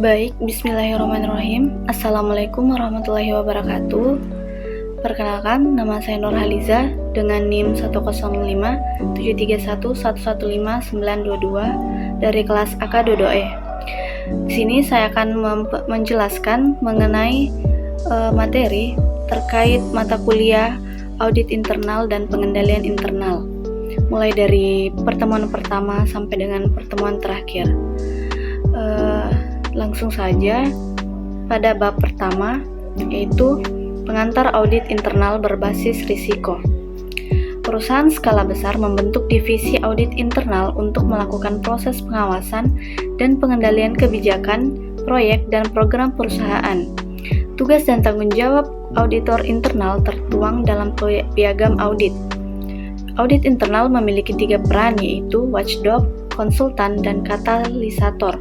Baik, bismillahirrahmanirrahim. Assalamualaikum warahmatullahi wabarakatuh. Perkenalkan, nama saya Nur Haliza dengan NIM 1057311159222 dari kelas AK Dodoe. Di sini saya akan menjelaskan mengenai materi terkait mata kuliah audit internal dan pengendalian internal, mulai dari pertemuan pertama sampai dengan pertemuan terakhir. Langsung saja pada bab pertama, yaitu pengantar audit internal berbasis risiko. Perusahaan skala besar membentuk divisi audit internal untuk melakukan proses pengawasan dan pengendalian kebijakan, proyek, dan program perusahaan. Tugas dan tanggung jawab auditor internal tertuang dalam piagam audit. Audit internal memiliki 3 peran, yaitu watchdog, konsultan, dan katalisator.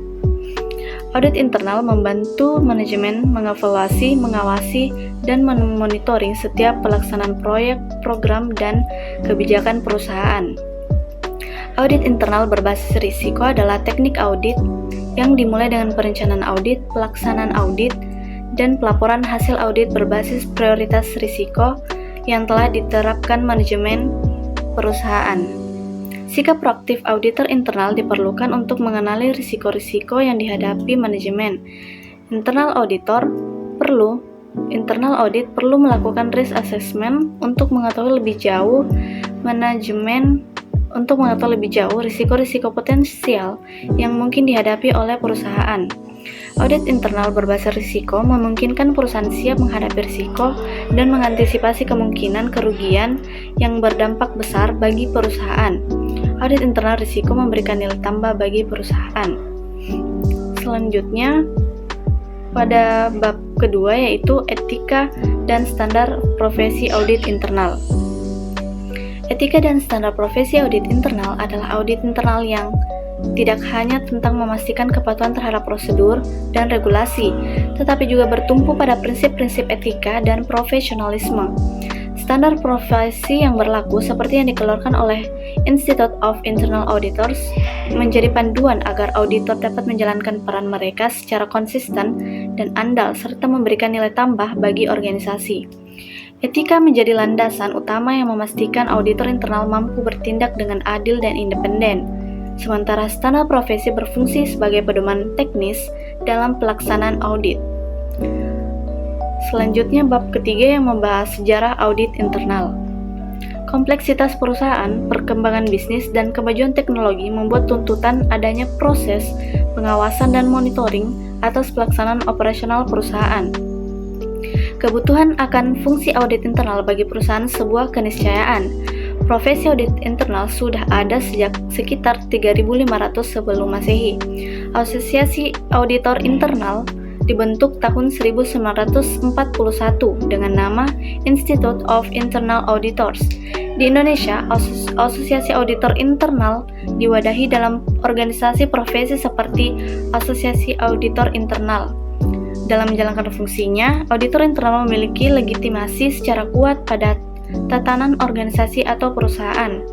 Audit internal membantu manajemen mengevaluasi, mengawasi, dan memonitoring setiap pelaksanaan proyek, program, dan kebijakan perusahaan. Audit internal berbasis risiko adalah teknik audit yang dimulai dengan perencanaan audit, pelaksanaan audit, dan pelaporan hasil audit berbasis prioritas risiko yang telah diterapkan manajemen perusahaan. Sikap proaktif auditor internal diperlukan untuk mengenali risiko-risiko yang dihadapi manajemen. Internal audit perlu melakukan risk assessment untuk mengetahui lebih jauh risiko-risiko potensial yang mungkin dihadapi oleh perusahaan. Audit internal berbasis risiko memungkinkan perusahaan siap menghadapi risiko dan mengantisipasi kemungkinan kerugian yang berdampak besar bagi perusahaan. Audit internal risiko memberikan nilai tambah bagi perusahaan. Selanjutnya, pada bab kedua, yaitu etika dan standar profesi audit internal. Etika dan standar profesi audit internal adalah audit internal yang tidak hanya tentang memastikan kepatuhan terhadap prosedur dan regulasi, tetapi juga bertumpu pada prinsip-prinsip etika dan profesionalisme. Standar profesi yang berlaku seperti yang dikeluarkan oleh Institute of Internal Auditors menjadi panduan agar auditor dapat menjalankan peran mereka secara konsisten dan andal serta memberikan nilai tambah bagi organisasi. Etika menjadi landasan utama yang memastikan auditor internal mampu bertindak dengan adil dan independen. Sementara standar profesi berfungsi sebagai pedoman teknis dalam pelaksanaan audit. Selanjutnya bab ketiga yang membahas sejarah audit internal. Kompleksitas perusahaan, perkembangan bisnis, dan kemajuan teknologi membuat tuntutan adanya proses pengawasan dan monitoring atas pelaksanaan operasional perusahaan. Kebutuhan akan fungsi audit internal bagi perusahaan sebuah keniscayaan. Profesi audit internal sudah ada sejak sekitar 3.500 sebelum Masehi. Asosiasi Auditor Internal dibentuk tahun 1941 dengan nama Institute of Internal Auditors. Di Indonesia, Asosiasi Auditor Internal diwadahi dalam organisasi profesi seperti Asosiasi Auditor Internal. Dalam menjalankan fungsinya, auditor internal memiliki legitimasi secara kuat pada tatanan organisasi atau perusahaan.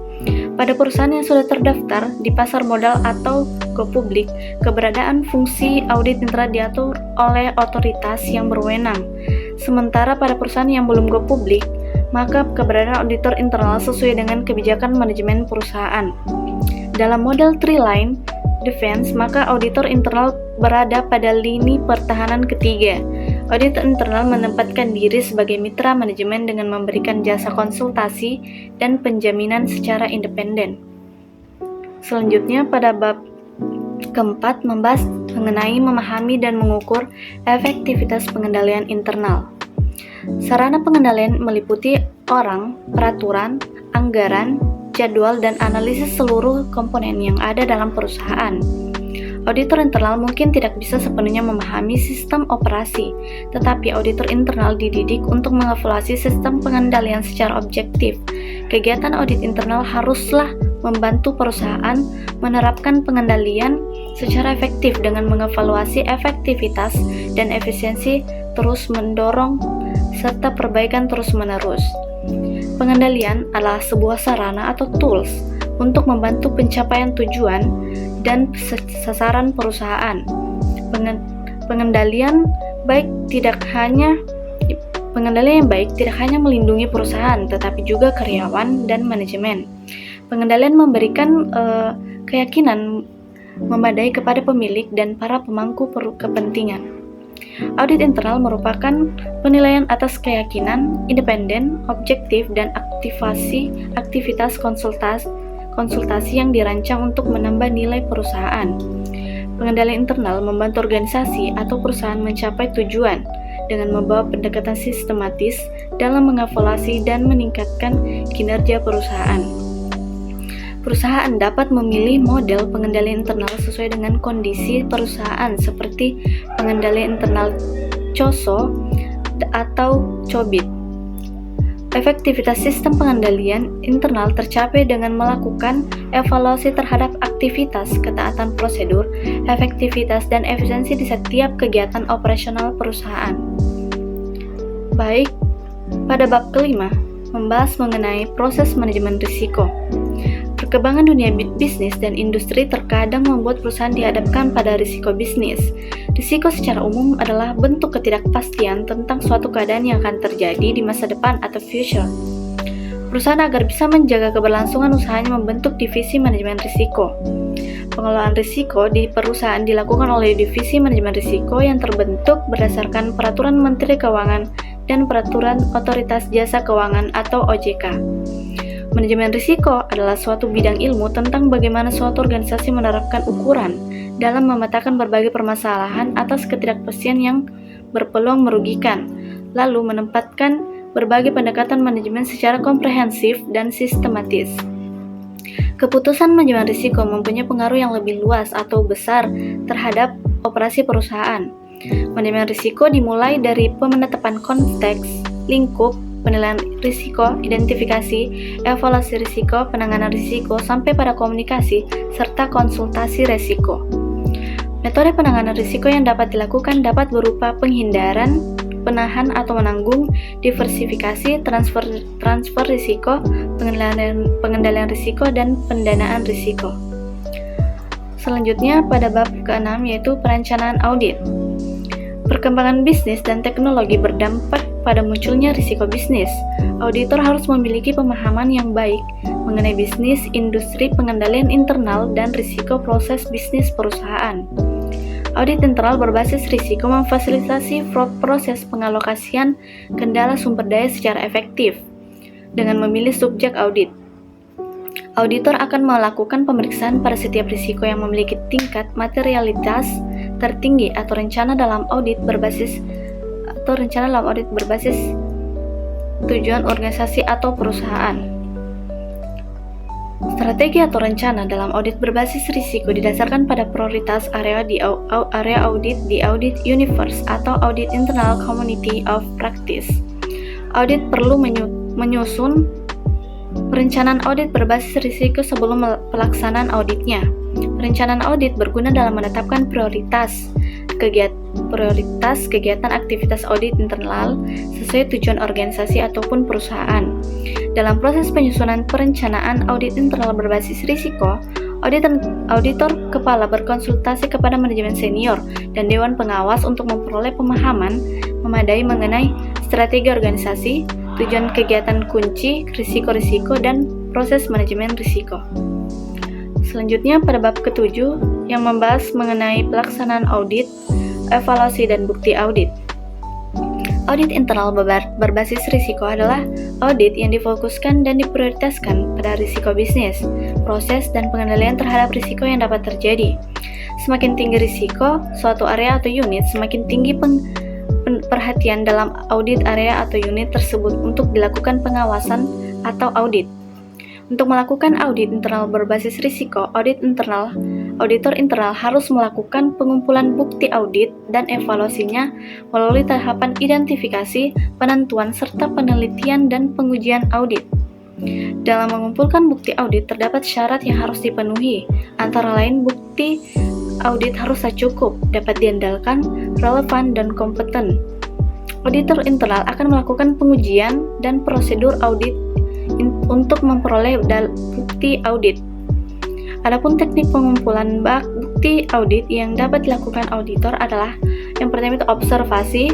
Pada perusahaan yang sudah terdaftar di pasar modal atau go publik, keberadaan fungsi audit internal diatur oleh otoritas yang berwenang. Sementara pada perusahaan yang belum go publik, maka keberadaan auditor internal sesuai dengan kebijakan manajemen perusahaan. Dalam model three line defense, maka auditor internal berada pada lini pertahanan ketiga. Auditor internal menempatkan diri sebagai mitra manajemen dengan memberikan jasa konsultasi dan penjaminan secara independen. Selanjutnya pada bab keempat membahas mengenai memahami dan mengukur efektivitas pengendalian internal. Sarana pengendalian meliputi orang, peraturan, anggaran, jadwal, dan analisis seluruh komponen yang ada dalam perusahaan. Auditor internal mungkin tidak bisa sepenuhnya memahami sistem operasi, tetapi auditor internal dididik untuk mengevaluasi sistem pengendalian secara objektif. Kegiatan audit internal haruslah membantu perusahaan menerapkan pengendalian secara efektif dengan mengevaluasi efektivitas dan efisiensi terus mendorong serta perbaikan terus-menerus. Pengendalian adalah sebuah sarana atau tools untuk membantu pencapaian tujuan dan sasaran perusahaan. Pengendalian yang baik tidak hanya melindungi perusahaan, tetapi juga karyawan dan manajemen. Pengendalian memberikan keyakinan memadai kepada pemilik dan para pemangku kepentingan. Audit internal merupakan penilaian atas keyakinan, independen, objektif, dan aktivitas konsultasi yang dirancang untuk menambah nilai perusahaan. Pengendalian internal membantu organisasi atau perusahaan mencapai tujuan dengan membawa pendekatan sistematis dalam mengevaluasi dan meningkatkan kinerja perusahaan. Perusahaan dapat memilih model pengendalian internal sesuai dengan kondisi perusahaan seperti pengendalian internal COSO atau COBIT. Efektivitas sistem pengendalian internal tercapai dengan melakukan evaluasi terhadap aktivitas, ketaatan prosedur, efektivitas, dan efisiensi di setiap kegiatan operasional perusahaan. Baik, pada bab kelima, membahas mengenai proses manajemen risiko. Perkembangan dunia bisnis dan industri terkadang membuat perusahaan dihadapkan pada risiko bisnis. Risiko secara umum adalah bentuk ketidakpastian tentang suatu keadaan yang akan terjadi di masa depan atau future. Perusahaan agar bisa menjaga keberlangsungan usahanya membentuk divisi manajemen risiko. Pengelolaan risiko di perusahaan dilakukan oleh divisi manajemen risiko yang terbentuk berdasarkan peraturan Menteri Keuangan dan peraturan Otoritas Jasa Keuangan atau OJK. Manajemen risiko adalah suatu bidang ilmu tentang bagaimana suatu organisasi menerapkan ukuran dalam memetakan berbagai permasalahan atas ketidakpastian yang berpeluang merugikan, lalu menempatkan berbagai pendekatan manajemen secara komprehensif dan sistematis. Keputusan manajemen risiko mempunyai pengaruh yang lebih luas atau besar terhadap operasi perusahaan. Manajemen risiko dimulai dari penetapan konteks, lingkup, penilaian risiko, identifikasi, evaluasi risiko, penanganan risiko, sampai pada komunikasi, serta konsultasi risiko. Metode penanganan risiko yang dapat dilakukan dapat berupa penghindaran, penahan atau menanggung, diversifikasi, transfer risiko, pengendalian risiko, dan pendanaan risiko. Selanjutnya pada bab ke-6 yaitu perencanaan audit. Perkembangan bisnis dan teknologi berdampak pada munculnya risiko bisnis. Auditor harus memiliki pemahaman yang baik mengenai bisnis, industri, pengendalian internal, dan risiko proses bisnis perusahaan. Audit internal berbasis risiko memfasilitasi proses pengalokasian kendala sumber daya secara efektif dengan memilih subjek audit. Auditor akan melakukan pemeriksaan pada setiap risiko yang memiliki tingkat materialitas tertinggi atau rencana dalam audit berbasis tujuan organisasi atau perusahaan. Strategi atau rencana dalam audit berbasis risiko didasarkan pada prioritas area audit di audit universe atau audit internal community of practice. Audit perlu menyusun perencanaan audit berbasis risiko sebelum pelaksanaan auditnya. Perencanaan audit berguna dalam menetapkan prioritas kegiatan aktivitas audit internal sesuai tujuan organisasi ataupun perusahaan. Dalam proses penyusunan perencanaan audit internal berbasis risiko, auditor kepala berkonsultasi kepada manajemen senior dan dewan pengawas untuk memperoleh pemahaman memadai mengenai strategi organisasi, tujuan kegiatan kunci, risiko-risiko, dan proses manajemen risiko. Selanjutnya pada bab ke-7 yang membahas mengenai pelaksanaan audit, evaluasi, dan bukti audit. Audit internal berbasis risiko adalah audit yang difokuskan dan diprioritaskan pada risiko bisnis, proses, dan pengendalian terhadap risiko yang dapat terjadi. Semakin tinggi risiko suatu area atau unit, semakin tinggi perhatian dalam audit area atau unit tersebut untuk dilakukan pengawasan atau audit. Untuk melakukan audit internal berbasis risiko, auditor internal harus melakukan pengumpulan bukti audit dan evaluasinya melalui tahapan identifikasi, penentuan, serta penelitian dan pengujian audit. Dalam mengumpulkan bukti audit, terdapat syarat yang harus dipenuhi, antara lain bukti audit haruslah cukup, dapat diandalkan, relevan, dan kompeten. Auditor internal akan melakukan pengujian dan prosedur audit untuk memperoleh bukti audit. Adapun teknik pengumpulan bukti audit yang dapat dilakukan auditor adalah Yang pertama itu observasi,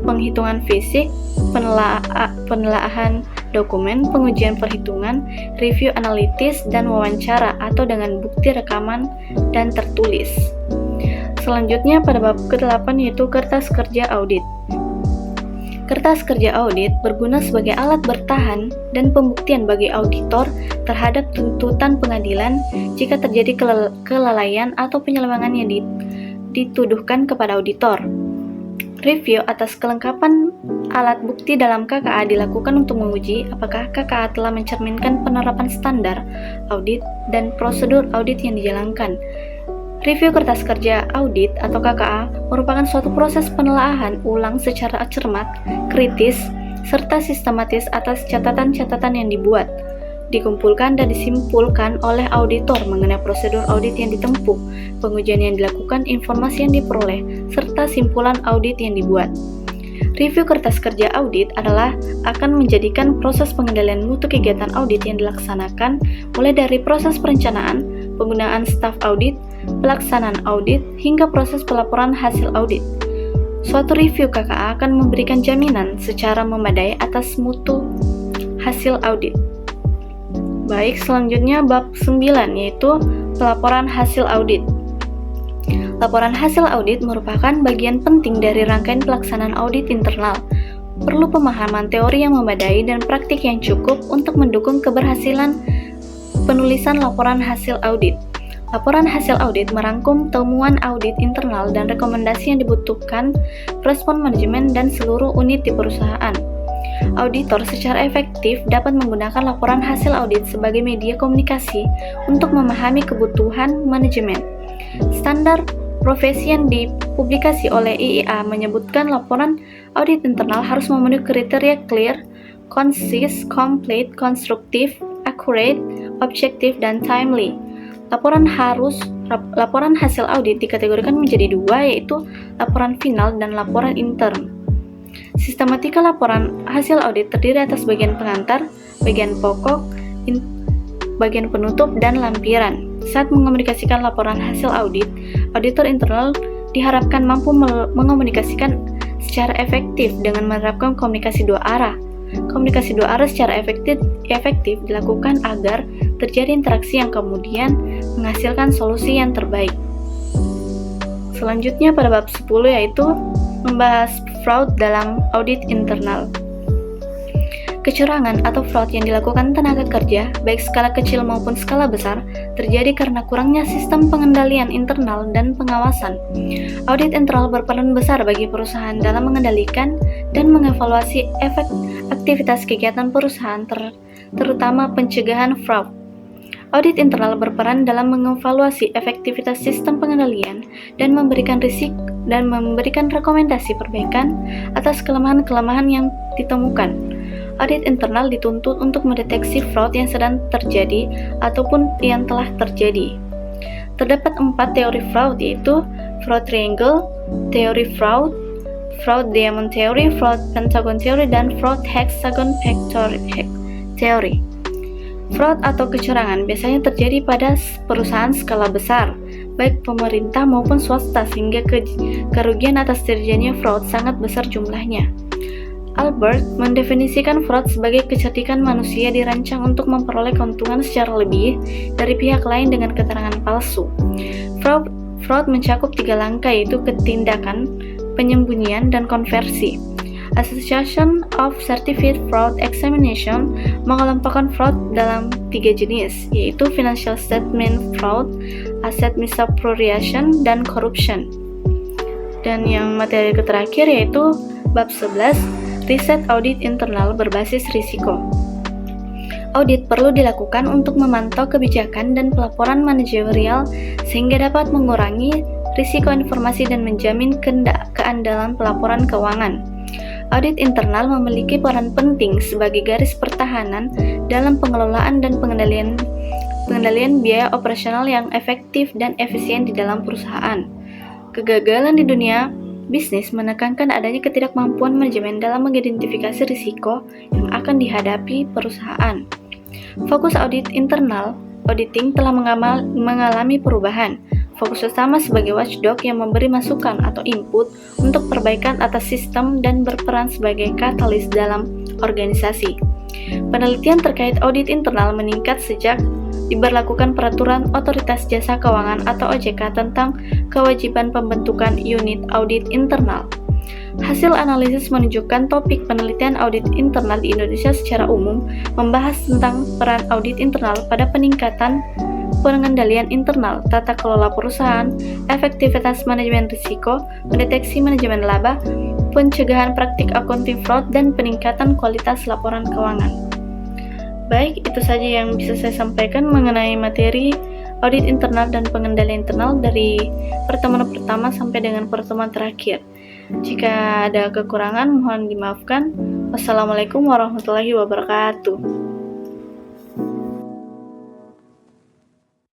penghitungan fisik, penelaahan dokumen, pengujian perhitungan, review analitis, dan wawancara atau dengan bukti rekaman dan tertulis. Selanjutnya pada bab ke-8 yaitu kertas kerja audit. Kertas kerja audit berguna sebagai alat bertahan dan pembuktian bagi auditor terhadap tuntutan pengadilan jika terjadi kelalaian atau penyelewengan yang dituduhkan kepada auditor. Review atas kelengkapan alat bukti dalam KKA dilakukan untuk menguji apakah KKA telah mencerminkan penerapan standar audit dan prosedur audit yang dijalankan. Review kertas kerja audit atau KKA merupakan suatu proses penelaahan ulang secara cermat, kritis, serta sistematis atas catatan-catatan yang dibuat, dikumpulkan dan disimpulkan oleh auditor mengenai prosedur audit yang ditempuh, pengujian yang dilakukan, informasi yang diperoleh, serta simpulan audit yang dibuat. Review kertas kerja audit adalah akan menjadikan proses pengendalian mutu kegiatan audit yang dilaksanakan mulai dari proses perencanaan, penggunaan staf audit, pelaksanaan audit, hingga proses pelaporan hasil audit. Suatu review KKA akan memberikan jaminan secara memadai atas mutu hasil audit. Baik, selanjutnya bab 9 yaitu pelaporan hasil audit. Laporan hasil audit merupakan bagian penting dari rangkaian pelaksanaan audit internal. Perlu pemahaman teori yang memadai dan praktik yang cukup untuk mendukung keberhasilan penulisan laporan hasil audit. Laporan hasil audit merangkum temuan audit internal dan rekomendasi yang dibutuhkan respon manajemen dan seluruh unit di perusahaan. Auditor secara efektif dapat menggunakan laporan hasil audit sebagai media komunikasi untuk memahami kebutuhan manajemen. Standar profesi yang dipublikasi oleh IIA menyebutkan laporan audit internal harus memenuhi kriteria clear, concise, complete, konstruktif, accurate, objektif, dan timely. Laporan hasil audit dikategorikan menjadi dua, yaitu laporan final dan laporan intern. Sistematika laporan hasil audit terdiri atas bagian pengantar, bagian pokok, bagian penutup, dan lampiran. Saat mengomunikasikan laporan hasil audit, auditor internal diharapkan mampu mengomunikasikan secara efektif dengan menerapkan komunikasi dua arah. Komunikasi dua arah secara efektif dilakukan agar terjadi interaksi yang kemudian menghasilkan solusi yang terbaik. Selanjutnya pada bab 10 yaitu membahas fraud dalam audit internal. Kecurangan atau fraud yang dilakukan tenaga kerja, baik skala kecil maupun skala besar, terjadi karena kurangnya sistem pengendalian internal dan pengawasan. Audit internal berperan besar bagi perusahaan dalam mengendalikan dan mengevaluasi efek aktivitas kegiatan perusahaan, terutama pencegahan fraud. Audit internal berperan dalam mengevaluasi efektivitas sistem pengendalian dan memberikan rekomendasi perbaikan atas kelemahan-kelemahan yang ditemukan. Audit internal dituntut untuk mendeteksi fraud yang sedang terjadi ataupun yang telah terjadi. Terdapat 4 teori fraud, yaitu fraud triangle, teori fraud, fraud diamond theory, fraud pentagon theory, dan fraud hexagon theory. Fraud atau kecurangan biasanya terjadi pada perusahaan skala besar, baik pemerintah maupun swasta, sehingga kerugian atas terjadinya fraud sangat besar jumlahnya. Albert mendefinisikan fraud sebagai kecerdikan manusia dirancang untuk memperoleh keuntungan secara lebih dari pihak lain dengan keterangan palsu. Fraud mencakup 3 langkah, yaitu ketindakan, penyembunyian, dan konversi. Association of Certified Fraud Examination mengelompokkan fraud dalam 3 jenis, yaitu financial statement fraud, asset misappropriation, dan corruption. Dan yang materi terakhir yaitu bab 11, riset audit internal berbasis risiko. Audit perlu dilakukan untuk memantau kebijakan dan pelaporan manajerial sehingga dapat mengurangi risiko informasi dan menjamin keandalan pelaporan keuangan. Audit internal memiliki peran penting sebagai garis pertahanan dalam pengelolaan dan pengendalian biaya operasional yang efektif dan efisien di dalam perusahaan. Kegagalan di dunia bisnis menekankan adanya ketidakmampuan manajemen dalam mengidentifikasi risiko yang akan dihadapi perusahaan. Fokus audit internal, auditing telah mengalami perubahan. Fokus utama sebagai watchdog yang memberi masukan atau input untuk perbaikan atas sistem dan berperan sebagai katalis dalam organisasi. Penelitian terkait audit internal meningkat sejak diberlakukan Peraturan Otoritas Jasa Keuangan atau OJK tentang kewajiban pembentukan unit audit internal. Hasil analisis menunjukkan topik penelitian audit internal di Indonesia secara umum membahas tentang peran audit internal pada peningkatan pengendalian internal, tata kelola perusahaan, efektivitas manajemen risiko, mendeteksi manajemen laba, pencegahan praktik accounting fraud, dan peningkatan kualitas laporan keuangan. Baik, itu saja yang bisa saya sampaikan mengenai materi audit internal dan pengendalian internal dari pertemuan pertama sampai dengan pertemuan terakhir. Jika ada kekurangan, mohon dimaafkan. Wassalamualaikum warahmatullahi wabarakatuh.